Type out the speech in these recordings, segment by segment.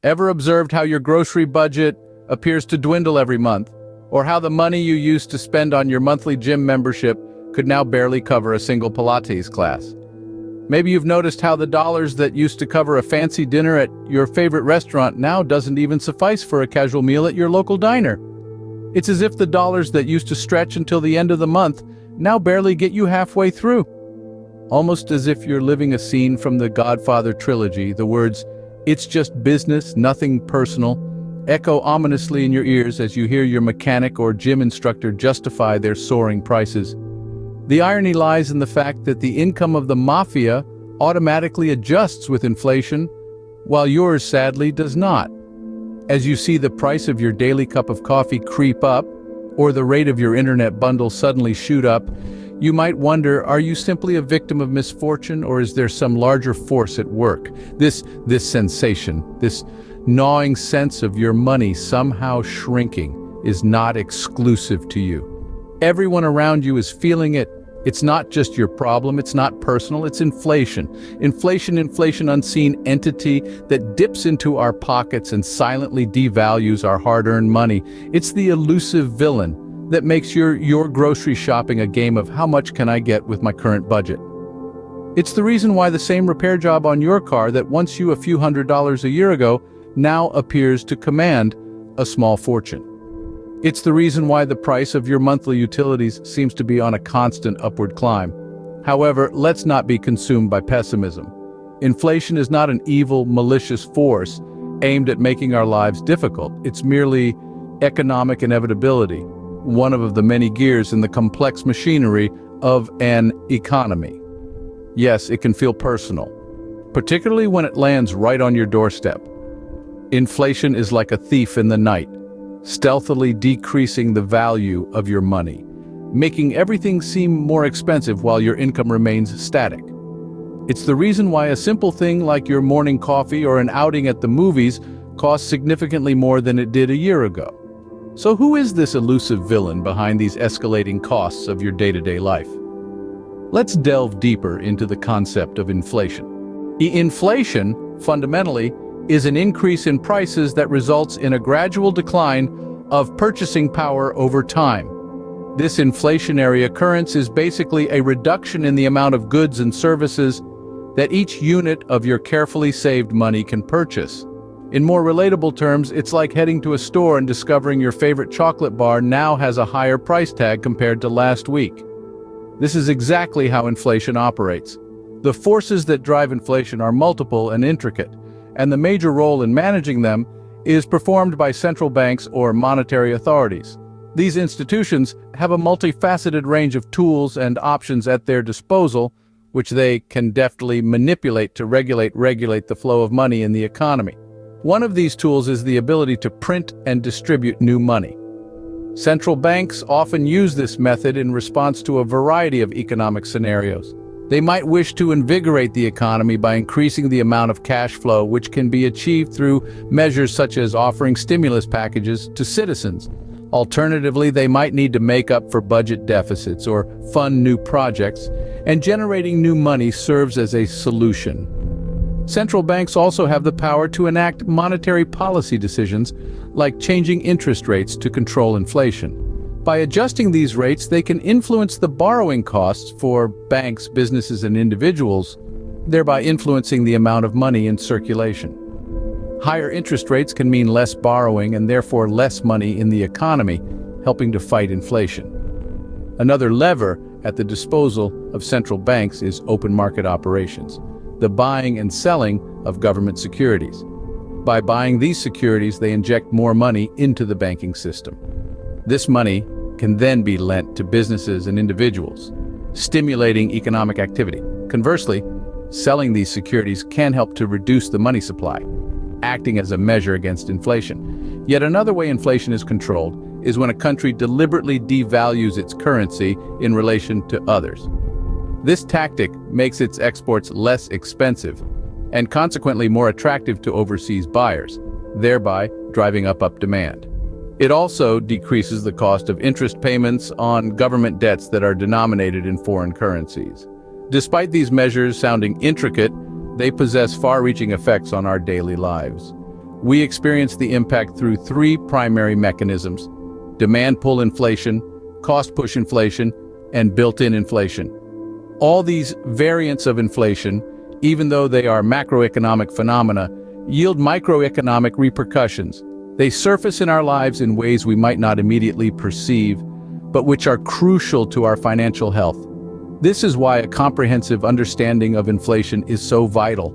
Ever observed how your grocery budget appears to dwindle every month, or how the money you used to spend on your monthly gym membership could now barely cover a single Pilates class? Maybe you've noticed how the dollars that used to cover a fancy dinner at your favorite restaurant now doesn't even suffice for a casual meal at your local diner. It's as if the dollars that used to stretch until the end of the month now barely get you halfway through. Almost as if you're living a scene from the Godfather trilogy, the words, "It's just business, nothing personal," echo ominously in your ears as you hear your mechanic or gym instructor justify their soaring prices. The irony lies in the fact that the income of the mafia automatically adjusts with inflation, while yours sadly does not. As you see the price of your daily cup of coffee creep up, or the rate of your internet bundle suddenly shoot up, you might wonder, are you simply a victim of misfortune, or is there some larger force at work? This sensation, this gnawing sense of your money somehow shrinking, is not exclusive to you. Everyone around you is feeling it. It's not just your problem, it's not personal, it's inflation. Inflation, unseen entity that dips into our pockets and silently devalues our hard-earned money. It's the elusive villain that makes your grocery shopping a game of how much can I get with my current budget. It's the reason why the same repair job on your car that once you a few $100s a year ago now appears to command a small fortune. It's the reason why the price of your monthly utilities seems to be on a constant upward climb. However, let's not be consumed by pessimism. Inflation is not an evil, malicious force aimed at making our lives difficult. It's merely economic inevitability, one of the many gears in the complex machinery of an economy. Yes, it can feel personal, particularly when it lands right on your doorstep. Inflation is like a thief in the night, stealthily decreasing the value of your money, making everything seem more expensive while your income remains static. It's the reason why a simple thing like your morning coffee or an outing at the movies costs significantly more than it did a year ago. So who is this elusive villain behind these escalating costs of your day-to-day life? Let's delve deeper into the concept of inflation. Inflation, fundamentally, is an increase in prices that results in a gradual decline of purchasing power over time. This inflationary occurrence is basically a reduction in the amount of goods and services that each unit of your carefully saved money can purchase. In more relatable terms, it's like heading to a store and discovering your favorite chocolate bar now has a higher price tag compared to last week. This is exactly how inflation operates. The forces that drive inflation are multiple and intricate, and the major role in managing them is performed by central banks or monetary authorities. These institutions have a multifaceted range of tools and options at their disposal, which they can deftly manipulate to regulate the flow of money in the economy. One of these tools is the ability to print and distribute new money. Central banks often use this method in response to a variety of economic scenarios. They might wish to invigorate the economy by increasing the amount of cash flow, which can be achieved through measures such as offering stimulus packages to citizens. Alternatively, they might need to make up for budget deficits or fund new projects, and generating new money serves as a solution. Central banks also have the power to enact monetary policy decisions, like changing interest rates to control inflation. By adjusting these rates, they can influence the borrowing costs for banks, businesses, and individuals, thereby influencing the amount of money in circulation. Higher interest rates can mean less borrowing and therefore less money in the economy, helping to fight inflation. Another lever at the disposal of central banks is open market operations, the buying and selling of government securities. By buying these securities, they inject more money into the banking system. This money can then be lent to businesses and individuals, stimulating economic activity. Conversely, selling these securities can help to reduce the money supply, acting as a measure against inflation. Yet another way inflation is controlled is when a country deliberately devalues its currency in relation to others. This tactic makes its exports less expensive and consequently more attractive to overseas buyers, thereby driving up demand. It also decreases the cost of interest payments on government debts that are denominated in foreign currencies. Despite these measures sounding intricate, they possess far-reaching effects on our daily lives. We experience the impact through three primary mechanisms: demand pull inflation, cost push inflation, and built-in inflation. All these variants of inflation, even though they are macroeconomic phenomena, yield microeconomic repercussions. They surface in our lives in ways we might not immediately perceive, but which are crucial to our financial health. This is why a comprehensive understanding of inflation is so vital.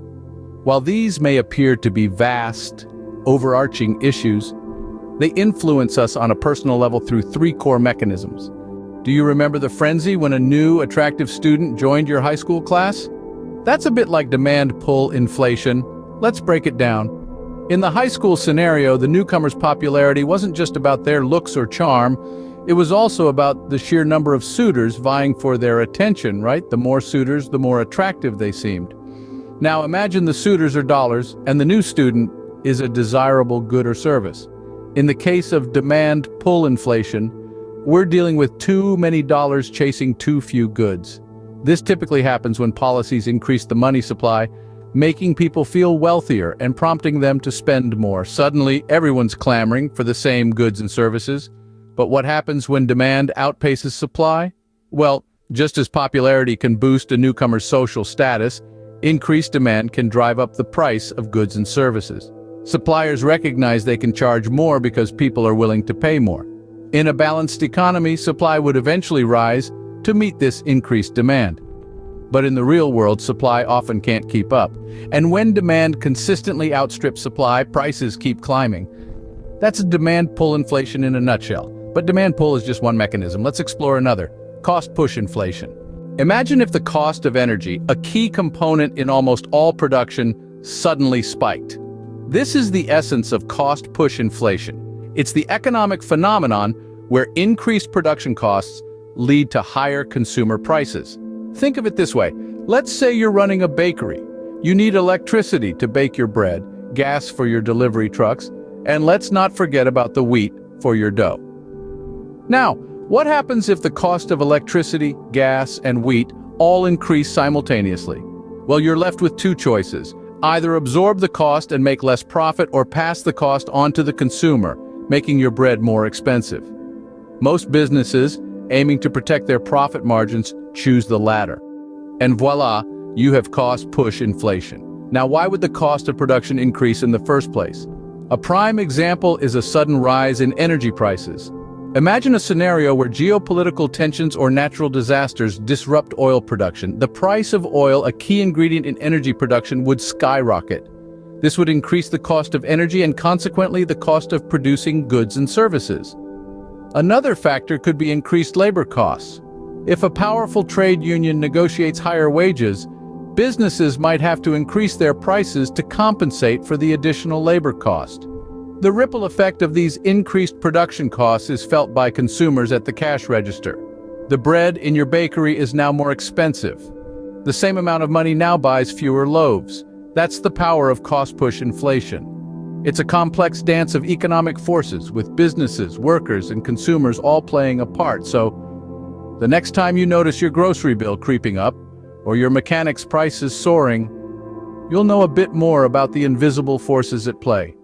While these may appear to be vast, overarching issues, they influence us on a personal level through three core mechanisms. Do you remember the frenzy when a new, attractive student joined your high school class? That's a bit like demand pull inflation. Let's break it down. In the high school scenario, the newcomer's popularity wasn't just about their looks or charm. It was also about the sheer number of suitors vying for their attention, right? The more suitors, the more attractive they seemed. Now imagine the suitors are dollars and the new student is a desirable good or service. In the case of demand pull inflation, we're dealing with too many dollars chasing too few goods. This typically happens when policies increase the money supply, making people feel wealthier and prompting them to spend more. Suddenly, everyone's clamoring for the same goods and services. But what happens when demand outpaces supply? Well, just as popularity can boost a newcomer's social status, increased demand can drive up the price of goods and services. Suppliers recognize they can charge more because people are willing to pay more. In a balanced economy, supply would eventually rise to meet this increased demand. But in the real world, supply often can't keep up. And when demand consistently outstrips supply, prices keep climbing. That's a demand pull inflation in a nutshell. But demand pull is just one mechanism. Let's explore another: cost push inflation. Imagine if the cost of energy, a key component in almost all production, suddenly spiked. This is the essence of cost push inflation. It's the economic phenomenon where increased production costs lead to higher consumer prices. Think of it this way. Let's say you're running a bakery. You need electricity to bake your bread, gas for your delivery trucks, and let's not forget about the wheat for your dough. Now, what happens if the cost of electricity, gas, and wheat all increase simultaneously? Well, you're left with two choices. Either absorb the cost and make less profit, or pass the cost on to the consumer, making your bread more expensive. Most businesses, aiming to protect their profit margins, choose the latter. And voila, you have cost push inflation. Now, why would the cost of production increase in the first place? A prime example is a sudden rise in energy prices. Imagine a scenario where geopolitical tensions or natural disasters disrupt oil production. The price of oil, a key ingredient in energy production, would skyrocket. This would increase the cost of energy and consequently the cost of producing goods and services. Another factor could be increased labor costs. If a powerful trade union negotiates higher wages, businesses might have to increase their prices to compensate for the additional labor cost. The ripple effect of these increased production costs is felt by consumers at the cash register. The bread in your bakery is now more expensive. The same amount of money now buys fewer loaves. That's the power of cost-push inflation. It's a complex dance of economic forces, with businesses, workers, and consumers all playing a part. So, the next time you notice your grocery bill creeping up, or your mechanic's prices soaring, you'll know a bit more about the invisible forces at play.